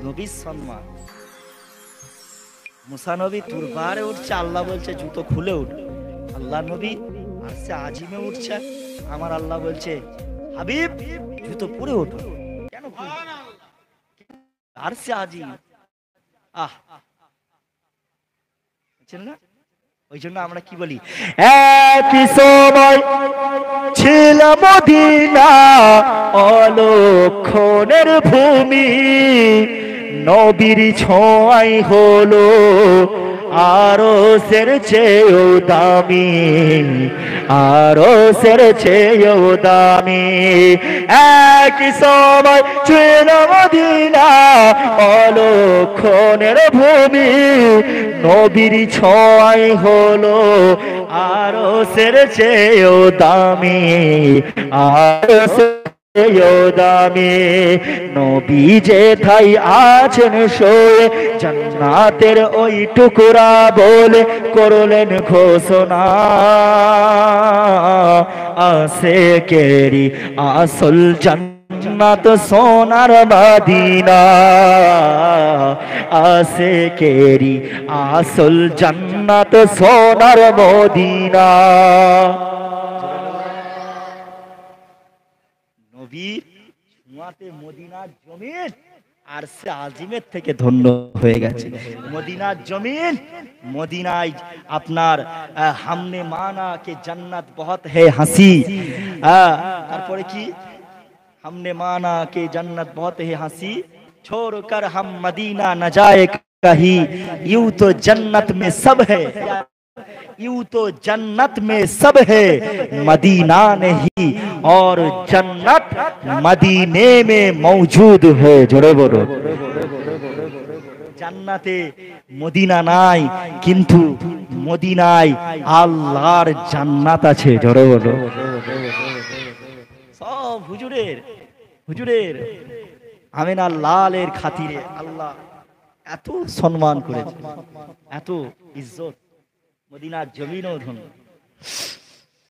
নবীর সম্মান। মুসা নবী তুরবারে উঠছে, আল্লাহ বলছে জুতো খুলে উঠ। আল্লাহ নবী আরশে আজিমে উঠছে, আমার আল্লাহ বলছে হাবিব জুতো পরে ওঠো। কেন আরশে আজিম? না, ওই জন্য আমরা কি বলি, একই সময় ছিল মদিনা অলক্ষণের ভূমি, নবীর ছোঁয়াই হলো আরশের চেয়েও দামি, আরশের চেয়েও দামি। একই সময় ছিল মদিনা অলক্ষণের ভূমি, নবীর ছোঁয়াই হলো আরশের চেয়েও দামি, আরশের দামি। নবী যেথায় আছেন শোয়ে জান্নাতের ওই টুকরা বলে করলেন ঘোষণা, আশিকেরি আসল জান্নাত সোনার মদিনা, আশিকেরি আসল জান্নাত সোনার মদিনা। নবীর ছোঁয়াতে মদিনার জমিন আরশে আজিমের থেকে ধন্য হয়ে গেছে। মদিনার জমিন, মদিনায় আপনার হামনে মানা কে জান্নাত বহুত হে হাসি, তারপরে কি हमने माना कि जन्नत बहुत ही हंसी, छोड़कर हम मदीना न जाए कहीं, यूं तो जन्नत में सब है, यूं तो जन्नत में सब है मदीना नहीं, और जन्नत मदीने में मौजूद है। जोरे बोलो, জান্নাতে মদিনা নাই কিন্তু মদিনায় আল্লাহর জান্নাত আছে। জোরে বলো, সব হুজুরের হুজুরের আমিনা লালের খাতিরে আল্লাহ এত সম্মান করেছে, এত ইজ্জত, মদিনার জমিনও ধন্য।